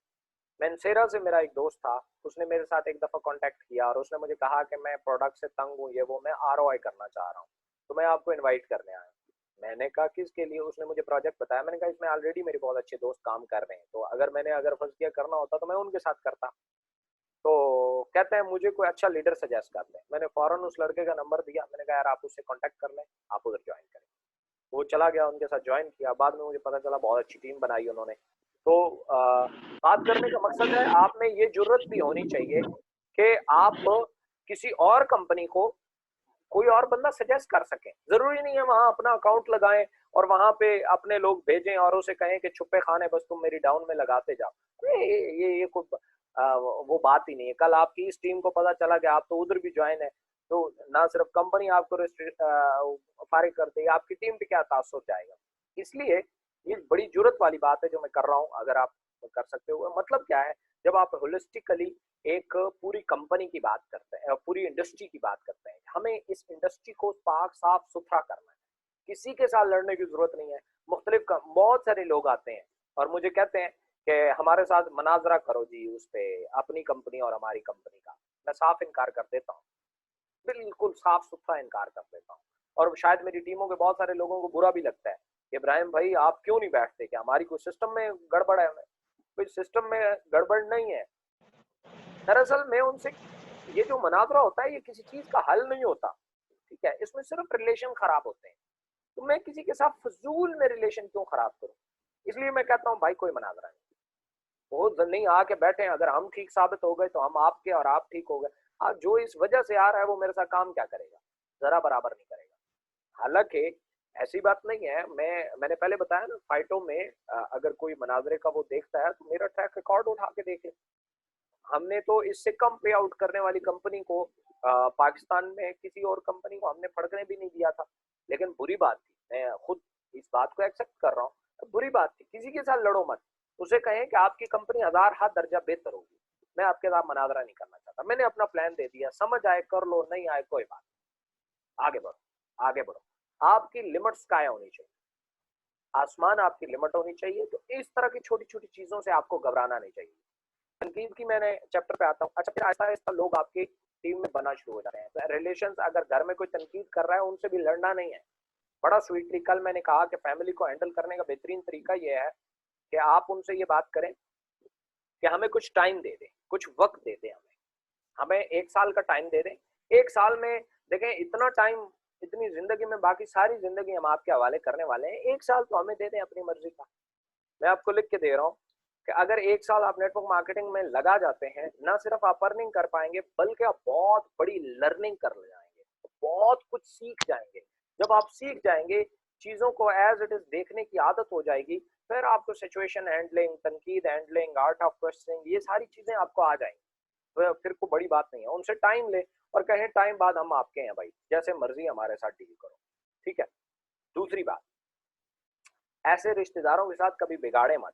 मेनसेरा से मेरा एक दोस्त था, उसने मेरे साथ एक दफा कांटेक्ट किया और उसने मुझे कहा कि मैं प्रोडक्ट से तंग हूँ, ये वो, मैं आरओआई करना चाह रहा हूँ, तो मैं आपको इनवाइट करने आया। मैंने कहा किसके लिए? उसने मुझे प्रोजेक्ट बताया। मैंने कहा इसमें ऑलरेडी मेरे बहुत अच्छे दोस्त काम कर रहे हैं, तो अगर फर्ज किया करना होता तो मैं उनके साथ करता। तो कहते हैं मुझे कोई अच्छा लीडर सजेस्ट कर दें। मैंने फौरन उस लड़के का नंबर दिया, मैंने कहा यार आप उससे कांटेक्ट कर लें, आप उधर ज्वाइन करें। वो चला गया, उनके साथ ज्वाइन किया। बाद में मुझे पता चला बहुत अच्छी टीम बनाई उन्होंने। तो बात करने का मकसद है, आप में ये जुर्रत भी होनी चाहिए कि आप किसी और कंपनी को कोई और बंदा सजेस्ट कर सकें। जरूरी नहीं है वहां अपना अकाउंट लगाएं और वहां पे अपने लोग भेजें और उसे कहें कि छुपे खाने बस तुम मेरी डाउन में लगाते जाओ। ये कोई वो बात ही नहीं है। कल आपकी इस टीम को पता चला कि आप तो उधर भी ज्वाइन है, तो ना सिर्फ कंपनी आपको फारिग कर देगी, आपकी टीम पे क्या तासुर जाएगा। इसलिए ये बड़ी जरूरत वाली बात है जो मैं कर रहा हूँ, अगर आप कर सकते हो। मतलब क्या है, जब आप होलिस्टिकली एक पूरी कंपनी की बात करते हैं, पूरी इंडस्ट्री की बात करते हैं, हमें इस इंडस्ट्री को पाक साफ सुथरा करना है, किसी के साथ लड़ने की जरूरत नहीं है। बहुत सारे लोग आते हैं और मुझे कहते हैं कि हमारे साथ मनाजरा करो जी उस पे, अपनी कंपनी और हमारी कंपनी का। मैं साफ इनकार कर देता हूँ, बिल्कुल साफ सुथरा इनकार कर देता हूँ। और शायद मेरी टीमों के बहुत सारे लोगों को बुरा भी लगता है, इब्राहिम भाई आप क्यों नहीं बैठते, क्या हमारी कोई सिस्टम में गड़बड़ है? कोई सिस्टम में गड़बड़ नहीं है। दरअसल मैं उनसे, ये जो मुनाजरा होता है ये किसी चीज का हल नहीं होता, ठीक है, इसमें सिर्फ रिलेशन खराब होते हैं। तो मैं किसी के साथ फजूल में रिलेशन क्यों खराब करूं? इसलिए मैं कहता हूँ भाई कोई मुनाजरा नहीं, वो नहीं आके बैठे हैं, अगर हम ठीक साबित हो गए तो हम आपके और आप ठीक हो गए। आज जो इस वजह से आ रहा है वो मेरे साथ काम क्या करेगा, जरा बराबर नहीं करेगा। हालांकि ऐसी बात नहीं है, मैंने पहले बताया ना फाइटों में अगर कोई मनाजरे का वो देखता है तो मेरा ट्रैक रिकॉर्ड उठा के देख ले। हमने तो इससे कम पे आउट करने वाली कंपनी को पाकिस्तान में किसी और कंपनी को हमने फड़कने भी नहीं दिया था। लेकिन बुरी बात थी, मैं खुद इस बात को एक्सेप्ट कर रहा हूँ, बुरी बात थी, किसी के साथ लड़ो मत, उसे कहें कि आपकी कंपनी हजार हाथ दर्जा बेहतर होगी। मैं आपके साथ मनाजरा नहीं करना चाहता, मैंने अपना प्लान दे दिया, समझ आए कर लो, नहीं आए कोई बात, आगे बढ़ो आगे बढ़ो। आपकी लिमिट्स क्या होनी चाहिए, आसमान आपकी लिमिट होनी चाहिए। तो इस तरह की छोटी छोटी चीजों से आपको घबराना नहीं चाहिए। तनकीद की मैंने चैप्टर पे आता हूँ। अच्छा, फिर आहिस्ता आहिस्ता लोग आपकी टीम में बनना शुरू हो जाते हैं। तो रिलेशंस, अगर घर में कोई तनकीद कर रहा है उनसे भी लड़ना नहीं है, बड़ा स्वीटली। कल मैंने कहा कि फैमिली को हैंडल करने का बेहतरीन तरीका यह है कि आप उनसे ये बात करें कि हमें कुछ टाइम दे दें, कुछ वक्त दे दें, हमें हमें 1 साल का टाइम दे दें। 1 साल में देखें, इतना टाइम इतनी जिंदगी में, बाकी सारी जिंदगी हम आपके हवाले करने वाले हैं, 1 साल तो हमें दे दें अपनी मर्जी का। मैं आपको लिख के दे रहा हूँ कि अगर 1 साल आप नेटवर्क मार्केटिंग में लगा जाते हैं, ना सिर्फ आप अर्निंग कर पाएंगे बल्कि आप बहुत बड़ी लर्निंग कर ले जाएंगे, बहुत कुछ सीख जाएंगे। जब आप सीख जाएंगे, चीजों को एज इट इज देखने की आदत हो जाएगी, फिर आपको सिचुएशन हैंडलिंग, तनकीद हैंडलिंग, आर्ट ऑफ क्वेश्चनिंग, ये सारी चीजें आपको आ जाएंगी। फिर को बड़ी बात नहीं है, उनसे टाइम ले और कहें टाइम बाद हम आपके हैं भाई, जैसे मर्जी हमारे साथ डील करो, ठीक है। दूसरी बात, ऐसे रिश्तेदारों के साथ कभी बिगाड़े मत।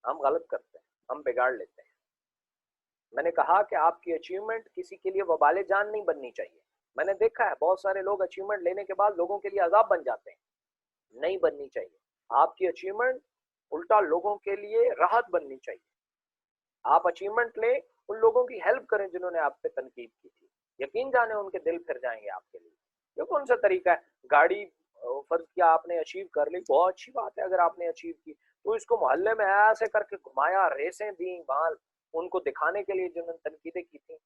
हम गलत करते हैं, हम बिगाड़ लेते हैं। मैंने कहा कि आपकी अचीवमेंट किसी के लिए वबाले जान नहीं बननी चाहिए। मैंने देखा है बहुत सारे लोग अचीवमेंट लेने के बाद लोगों के लिए अजाब बन जाते हैं, नहीं बननी चाहिए। आपकी अचीवमेंट उल्टा लोगों के लिए राहत बननी चाहिए। आप अचीवमेंट लें, उन लोगों की हेल्प करें जिन्होंने आप पे तनकीद की थी, यकीन जाने उनके दिल फिर जाएंगे आपके लिए। ये कौन सा तरीका है? गाड़ी फर्ज किया आपने अचीव कर ली, बहुत अच्छी बात है, अगर आपने अचीव की तो इसको मोहल्ले में ऐसे करके घुमाया, रेसें दी वहां उनको दिखाने के लिए जिन्होंने तनकीदें की थी,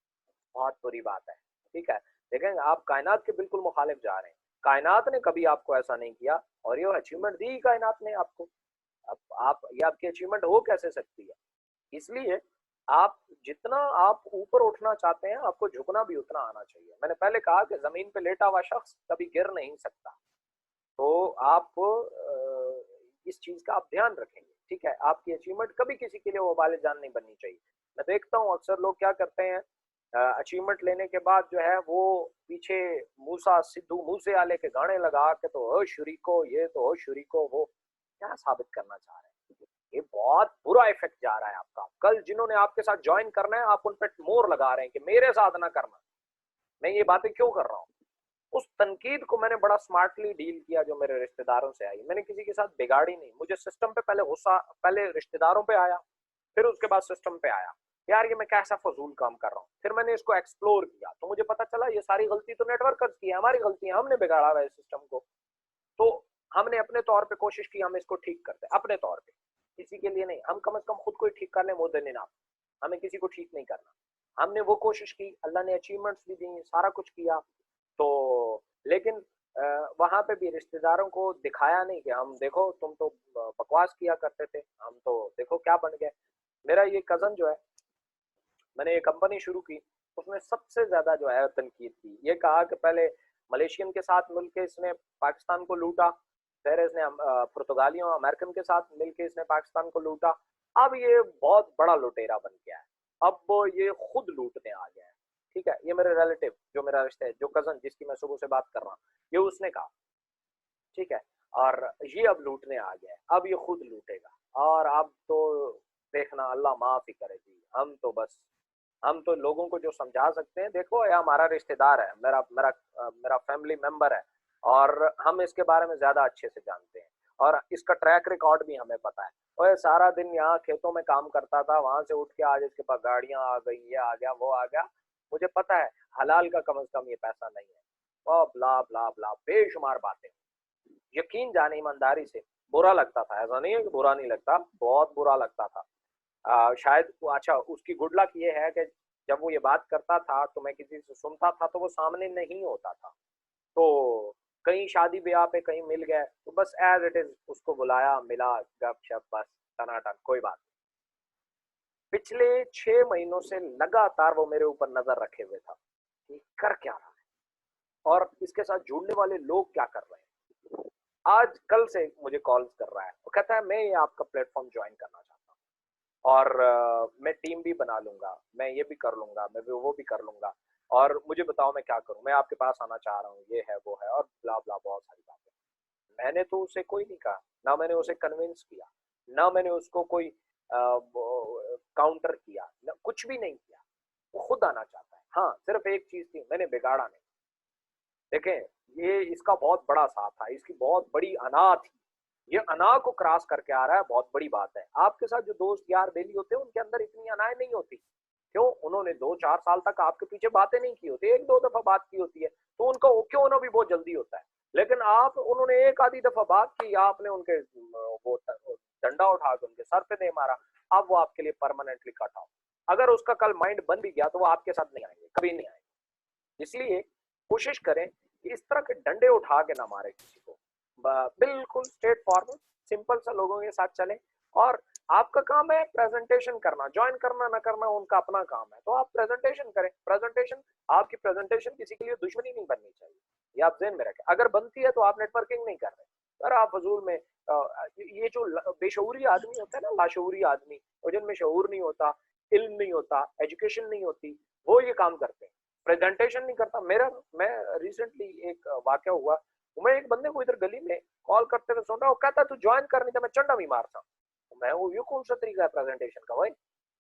बहुत बुरी बात है, ठीक है। देखें, आप कायनात के बिल्कुल मुखालिफ जा रहे हैं। कायनात ने कभी आपको ऐसा नहीं किया, और ये अचीवमेंट दी कायनात ने आपको। अब आप, ये आपकी अचीवमेंट हो कैसे सकती है? इसलिए आप जितना आप ऊपर उठना चाहते हैं, आपको झुकना भी उतना आना चाहिए। मैंने पहले कहा कि जमीन पे लेटा हुआ शख्स कभी गिर नहीं सकता। तो आप इस चीज का आप ध्यान रखेंगे, ठीक है। आपकी अचीवमेंट कभी किसी के लिए वबाले जान नहीं बननी चाहिए। मैं देखता हूँ अक्सर लोग क्या करते हैं, अचीवमेंट लेने के बाद जो है वो पीछे मूसा सिद्धू मूसे वाले के गाने लगा के, तो हो शरीको ये, तो हो शरीको वो, क्या साबित करना चाह रहे हैं? ये बहुत बुरा इफेक्ट जा रहा है आपका। कल जिन्होंने आपके साथ ज्वाइन करना है, आप उन पर मोर लगा रहे हैं कि मेरे साथ ना करना। मैं ये बातें क्यों कर रहा हूँ? उस तनकीद को मैंने बड़ा स्मार्टली डील किया जो मेरे रिश्तेदारों से आई। मैंने किसी के साथ बिगाड़ी नहीं। मुझे सिस्टम पे पहले गुस्सा, पहले रिश्तेदारों पे आया, फिर उसके बाद सिस्टम पे आया, यार ये मैं कैसा फजूल काम कर रहा हूँ। फिर मैंने इसको एक्सप्लोर किया तो मुझे पता चला ये सारी गलती तो नेटवर्कर्स की है, हमारी गलती है, हमने बिगाड़ा हुआ है सिस्टम को। तो हमने अपने तौर पे कोशिश की, हम इसको ठीक करते हैं अपने तौर पे, किसी के लिए नहीं। हम कम से कम खुद को ही ठीक कर लें, मोदे ना, हमें किसी को ठीक नहीं करना। हमने वो कोशिश की, अल्लाह ने अचीवमेंट्स भी दी, सारा कुछ किया। तो लेकिन वहां पे भी रिश्तेदारों को दिखाया नहीं कि हम देखो तुम तो बकवास किया करते थे, हम तो देखो क्या बन गए। मेरा ये कजन जो है, मैंने ये कंपनी शुरू की, उसने सबसे ज्यादा जो है तनकीद की। ये कहा कि पहले मलेशियन के साथ मिलकर इसने पाकिस्तान को लूटा, फिर इसने पुर्तगालियों अमेरिकन के साथ मिलकर इसने पाकिस्तान को लूटा। अब ये बहुत बड़ा लुटेरा बन गया है, अब ये खुद लूटने आ गया है, ठीक है। ये मेरे रिलेटिव, जो मेरा रिश्ता है, जो कजन जिसकी मैं सुबह से बात कर रहा हूँ, ये उसने कहा, ठीक है। और ये अब लूटने आ गया है, अब ये खुद लूटेगा। और अब तो देखना, अल्लाह माफ ही करे जी। हम तो लोगों को जो समझा सकते हैं, देखो ये हमारा रिश्तेदार है, मेरा मेरा मेरा फैमिली मेंबर है, और हम इसके बारे में ज्यादा अच्छे से जानते हैं, और इसका ट्रैक रिकॉर्ड भी हमें पता है। और ये सारा दिन यहाँ खेतों में काम करता था, वहां से उठ के आज इसके पास गाड़ियां आ गई, ये आ गया वो आ गया। मुझे पता है हलाल का कम से कम ये पैसा नहीं है, और ब्ला ब्ला ब्ला बेशुमार बातें। यकीन जाने ईमानदारी से बुरा लगता था, ऐसा नहीं है कि बुरा नहीं लगता, बहुत बुरा लगता था। शायद वो अच्छा उसकी गुड लक ये है कि जब वो ये बात करता था तो मैं किसी से सुनता था तो वो सामने नहीं होता था। तो कहीं शादी ब्याह पे कहीं मिल गए तो बस एज इट इज उसको बुलाया, मिला, गपशप, बस टनाटन, कोई बात नहीं। पिछले 6 महीनों से लगातार वो मेरे ऊपर नजर रखे हुए था कि कर क्या रहा है और इसके साथ जुड़ने वाले लोग क्या कर रहे हैं। आज कल से मुझे कॉल्स कर रहा है, वो कहता है मैं ये आपका प्लेटफॉर्म ज्वाइन करना चाहता हूँ और मैं टीम भी बना लूंगा, मैं ये भी कर लूंगा, मैं भी वो भी कर लूंगा और मुझे बताओ मैं क्या करूं, मैं आपके पास आना चाह रहा हूँ, ये है वो है और ब्ला ब्ला बहुत सारी बातें। मैंने तो उसे कोई नहीं कहा, ना मैंने उसे कन्विंस किया, ना मैंने उसको कोई काउंटर किया, ना कुछ भी नहीं किया। वो खुद आना चाहता है। हाँ, सिर्फ एक चीज थी, मैंने बिगाड़ा नहीं। देखें, ये इसका बहुत बड़ा साथ था, इसकी बहुत बड़ी अना थी। ये अना को क्रॉस करके आ रहा है, बहुत बड़ी बात है। आपके साथ जो दोस्त यार बेली होते हैं उनके अंदर इतनी अनाएं नहीं होती। क्यों? उन्होंने 2-4 साल तक आपके पीछे बातें नहीं की होती, 1-2 दफा बात की होती है, तो उनका ओके होना भी बहुत जल्दी होता है। लेकिन आप उन्होंने एक आधी दफा बात की, आपने उनके वो डंडा उठा के उनके सर पे दे मारा, अब वो आपके लिए परमानेंटली कट ऑफ। अगर उसका कल माइंड बन भी गया तो वो आपके साथ नहीं आएंगे, कभी नहीं आएंगे। इसलिए कोशिश करें कि इस तरह के डंडे उठा के ना मारे किसी को। बिल्कुल स्ट्रेट फॉरवर्ड सिंपल सा लोगों के साथ चलें और आपका काम है प्रेजेंटेशन करना, ज्वाइन करना ना करना उनका अपना काम है, तो आप प्रेजेंटेशन करें। प्रेजेंटेशन, आपकी प्रेजेंटेशन किसी के लिए दुश्मनी नहीं बननी चाहिए, ये आप ज़हन में रखें। अगर बनती है तो आप नेटवर्किंग नहीं कर रहे, अगर आप फजूल में ये जो बेशऊरी आदमी होता है ना, लाशऊरी आदमी, और जिनमें शऊर नहीं होता, इल्म नहीं होता, एजुकेशन नहीं होती, वो ये काम करते हैं, प्रेजेंटेशन नहीं करता। मेरा मैं रिसेंटली एक वाकया हुआ, मैं एक बंदे को इधर गली में कॉल करते हुए सुन रहा हूँ, कहता तू ज्वाइन कर नहीं था मैं चंडा भी मारता। मैं वो ये कौन सा तरीका है प्रेजेंटेशन का भाई?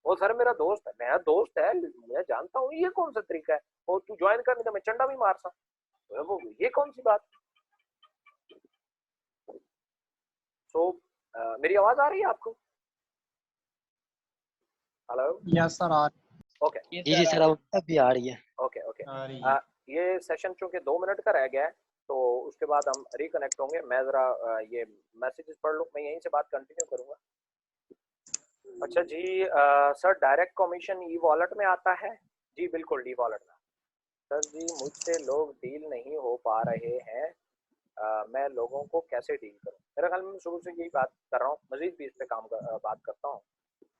वो सर मेरा दोस्त है, मेरा दोस्त है, मैं जानता हूँ, ये कौन सा तरीका है? वो तू ज्वाइन कर नहीं था मैं चंडा भी मारता। वो ये कौन सी बात? सो मेरी आवाज आ रही है आपको? हेलो? यस सर, आ ओके जी जी सर, अब भी आ रही है। Okay okay. रही है। ये सेशन चूंकि 2 मिनट का रह गया है तो उसके बाद हम रिकनेक्ट होंगे। मैं जरा ये मैसेजेस पढ़ लूँ, मैं यहीं से बात कंटिन्यू करूंगा। अच्छा जी, sir direct commission e wallet में आता है? जी बिल्कुल, डी वॉलेट में। सर जी मुझसे लोग डील नहीं हो पा रहे हैं, मैं लोगों को कैसे डील करूं? मेरे ख्याल में मैं शुरू से यही बात कर रहा हूँ, मजीद भी इस पे बात करता हूँ।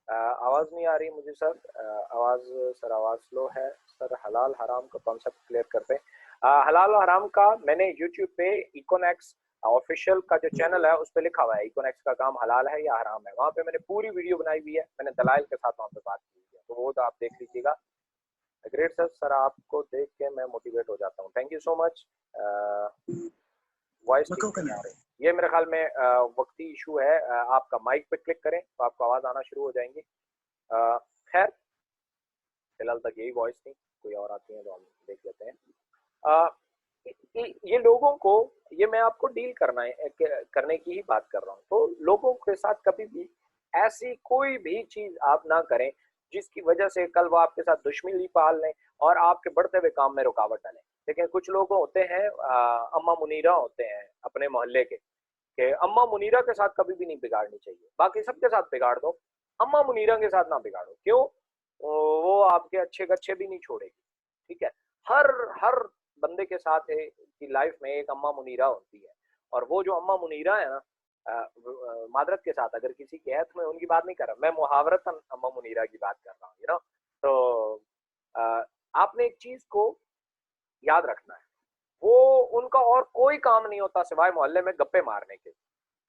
आवाज़ नहीं आ रही मुझे सर, आवाज़, सर आवाज़ स्लो है सर। हलाल हराम का कॉन्सेप्ट क्लियर करते हैं। हलाल और हराम का मैंने यूट्यूब पे इकोनेक्स ऑफिशियल का जो चैनल है उस पे लिखा हुआ है इकोनेक्स का काम हलाल है या हराम है। वहाँ पे मैंने पूरी वीडियो बनाई हुई है, मैंने दलाइल के साथ वहाँ पे बात की हुई है, तो वो तो आप देख लीजिएगा। ग्रेट सर, सर आपको देख के मैं मोटिवेट हो जाता हूँ, thank you so much. Voice ठीक नहीं आ रही, ये मेरे ख्याल में वक्ती इशू है। आपका माइक पे क्लिक करें तो आपको आवाज़ आना शुरू हो जाएंगी। खैर फिलहाल तक यही वॉइस थी, कोई और आती है तो हम देख लेते हैं। आ, ये लोगों को, ये मैं आपको डील करने की ही बात कर रहा हूँ। तो लोगों के साथ कभी भी ऐसी कोई भी चीज आप ना करें जिसकी वजह से कल वो आपके साथ दुश्मनी पाल लें और आपके बढ़ते हुए काम में रुकावट डालें। लेकिन कुछ लोग होते हैं, अम्मा मुनीरा होते हैं अपने मोहल्ले के अम्मा मुनीरा के साथ कभी भी नहीं बिगाड़नी चाहिए, बाकी सबके साथ बिगाड़ दो, अम्मा मुनीरा के साथ ना बिगाड़ो। क्यों? वो आपके अच्छे गच्छे भी नहीं छोड़ेगी। ठीक है? हर हर बंदे के साथ है कि लाइफ में एक अम्मा मुनीरा होती है, और वो जो अम्मा मुनीरा है ना, मादरत के साथ अगर किसी की है तो मैं उनकी बात नहीं कर रहा, मैं मुहावरतन अम्मा मुनीरा की बात कर रहा हूँ, यू नो। तो अ, आपने एक चीज को याद रखना है, वो उनका और कोई काम नहीं होता सिवाय मोहल्ले में गप्पे मारने के।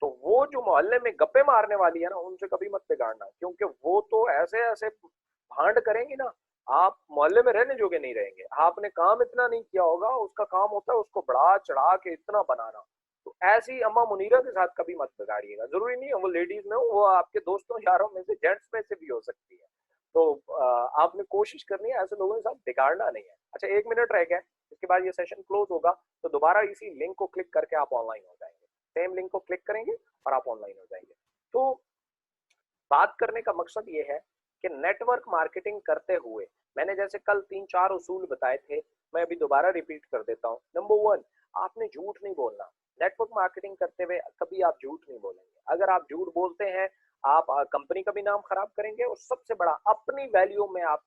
तो वो जो मोहल्ले में गप्पे मारने वाली है ना, उनसे कभी मत बिगाड़ना, क्योंकि वो तो ऐसे ऐसे भांड करेंगी ना, आप मोहल्ले में रहने जोगे नहीं रहेंगे। आपने काम इतना नहीं किया होगा, उसका काम होता है उसको बढ़ा चढ़ा के इतना बनाना। तो ऐसी अम्मा मुनीरा के साथ कभी मत बिगाड़िएगा। जरूरी नहीं है वो लेडीज में हो, वो आपके दोस्तों यारों में से, जेंट्स में से भी हो सकती है। तो आपने कोशिश करनी है ऐसे लोगों के साथ बिगाड़ना नहीं है। अच्छा 1 मिनट रह गया, इसके बाद ये सेशन क्लोज होगा, तो दोबारा इसी लिंक को क्लिक करके आप ऑनलाइन हो जाएंगे। सेम लिंक को क्लिक करेंगे और आप ऑनलाइन हो जाएंगे। तो बात करने का मकसद ये है कि नेटवर्क मार्केटिंग करते हुए मैंने जैसे कल 3-4 उसूल बताए थे, मैं अभी दोबारा रिपीट कर देता हूँ। नंबर 1, आपने झूठ नहीं बोलना। नेटवर्क मार्केटिंग करते हुए कभी आप झूठ नहीं बोलेंगे। अगर आप झूठ बोलते हैं, आप कंपनी का भी नाम खराब करेंगे और सबसे बड़ा अपनी वैल्यू में आप